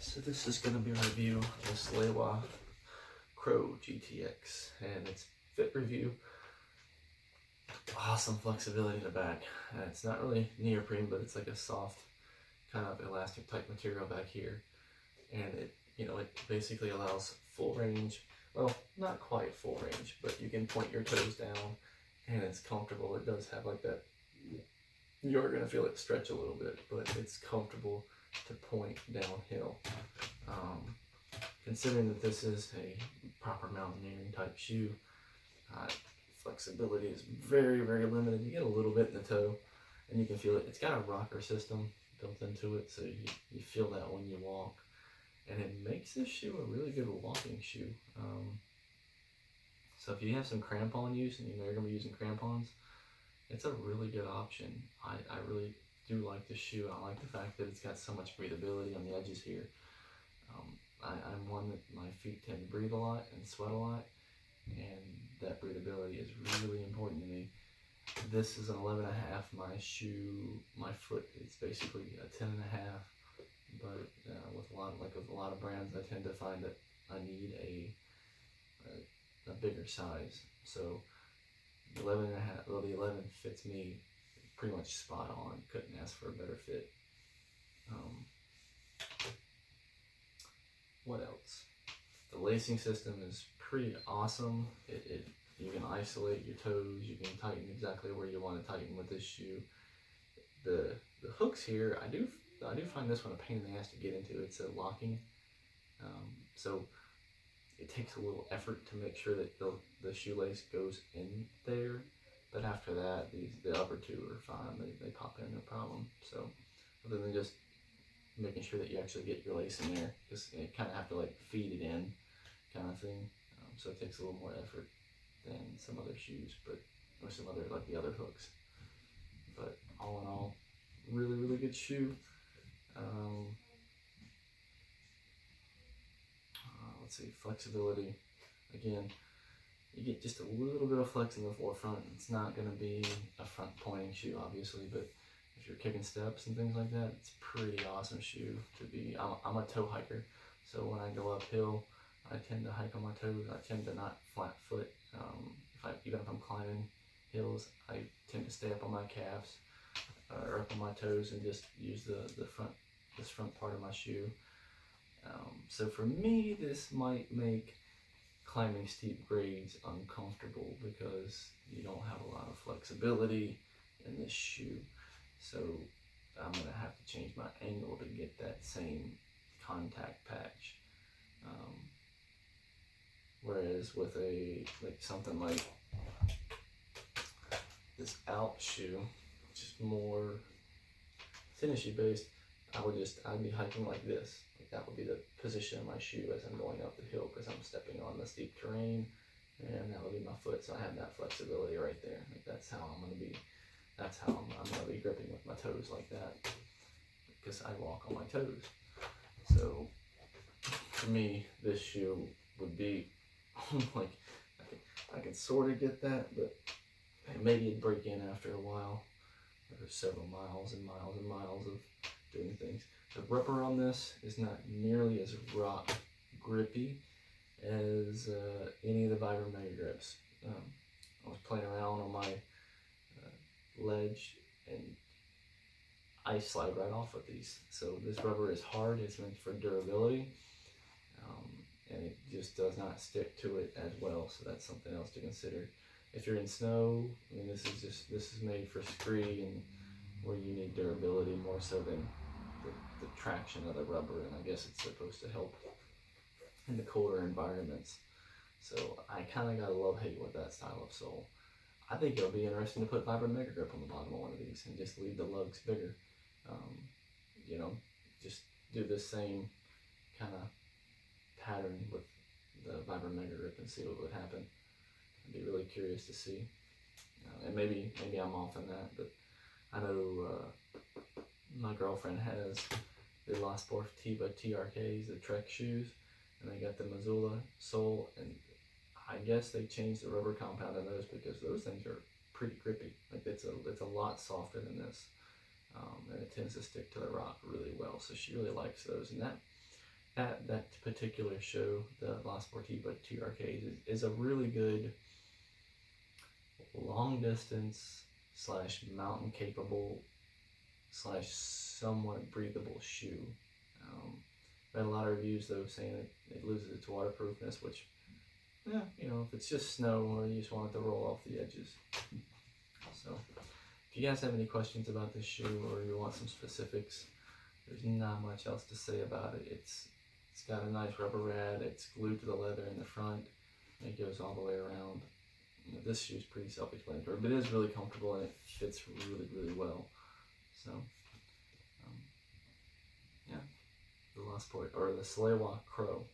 So this is going to be a review of the Salewa Crow GTX, and it's fit review. Awesome flexibility in the back. It's not really neoprene, but it's like a soft kind of elastic type material back here, and it basically allows full range. Well, not quite full range, but you can point your toes down, and it's comfortable. It does have like that. You're gonna feel it stretch a little bit, but it's comfortable to point downhill. Considering that this is a proper mountaineering type shoe, flexibility is very, very limited. You get a little bit in the toe, and you can feel it. It's got a rocker system built into it, so you feel that when you walk, and it makes this shoe a really good walking shoe. So if you have some crampon use, and you know you're gonna be using crampons, it's a really good option. I really do like this shoe. I like the fact that it's got so much breathability on the edges here. I'm one that my feet tend to breathe a lot and sweat a lot, and that breathability is really important to me. This is an 11.5. My shoe, my foot is basically a 10.5. But with a lot of brands, I tend to find that I need a bigger size. So the 11.5, well, the 11 fits me pretty much spot on. Couldn't ask for a better fit. What else? The lacing system is pretty awesome. You can isolate your toes. You can tighten exactly where you want to tighten with this shoe. The hooks here, I do find this one a pain in the ass to get into. It's a locking, so it takes a little effort to make sure that the shoelace goes in there. But after that, the upper two are fine. They pop in, no problem. So other than just making sure that you actually get your lace in there, because you kind of have to like feed it in, kind of thing. So it takes a little more effort than some other shoes, or some other, like the other hooks. But all in all, really, really good shoe. Let's see, flexibility. Again, you get just a little bit of flex in the forefront. It's not going to be a front pointing shoe, obviously, but if you're kicking steps and things like that, it's a pretty awesome shoe to be. I'm a toe hiker, so when I go uphill, I tend to hike on my toes. I tend to not flat foot. Even if I'm climbing hills, I tend to stay up on my calves or up on my toes and just use this front part of my shoe. So for me, this might make climbing steep grades uncomfortable because you don't have a lot of flexibility in this shoe. So I'm gonna have to change my angle to get that same contact patch. Whereas with something like this Alp shoe, which is more finishy based, I'd be hiking like this. That would be the position of my shoe as I'm going up the hill, because I'm stepping on the steep terrain, and that would be my foot. So I have that flexibility right there. That's how I'm gonna be. That's how I'm gonna be gripping with my toes like that, because I walk on my toes. So for me, this shoe would be like I could sort of get that, but maybe it'd break in after a while. There's several miles and miles and miles of doing things. The rubber on this is not nearly as rock grippy as any of the Vibram Mega Grips. I was playing around on my ledge, and I slide right off with these. So this rubber is hard. It's meant for durability, and it just does not stick to it as well. So that's something else to consider. If you're in snow, I mean, this is made for scree, and where you need durability more so than the traction of the rubber, and I guess it's supposed to help in the colder environments. So I kind of got a love-hate with that style of sole. I think it'll be interesting to put Vibram Mega Grip on the bottom of one of these and just leave the lugs bigger. Just do the same kind of pattern with the Vibram Mega Grip and see what would happen. I'd be really curious to see. And maybe I'm off on that, but I know my girlfriend has the La Sportiva TRKs, the Trek shoes, and they got the Missoula sole, and I guess they changed the rubber compound in those because those things are pretty grippy. Like it's a lot softer than this, and it tends to stick to the rock really well. So she really likes those, and at that particular show, the La Sportiva TRK is a really good long distance / mountain capable / somewhat breathable shoe. Read a lot of reviews though saying it loses its waterproofness, which, yeah, you know, if it's just snow or you just want it to roll off the edges. So if you guys have any questions about this shoe or you want some specifics, there's not much else to say about it. It's got a nice rubber rad. It's glued to the leather in the front. And it goes all the way around. You know, this shoe is pretty self-explanatory, but it is really comfortable and it fits really, really well. So, yeah, the Salewa Crow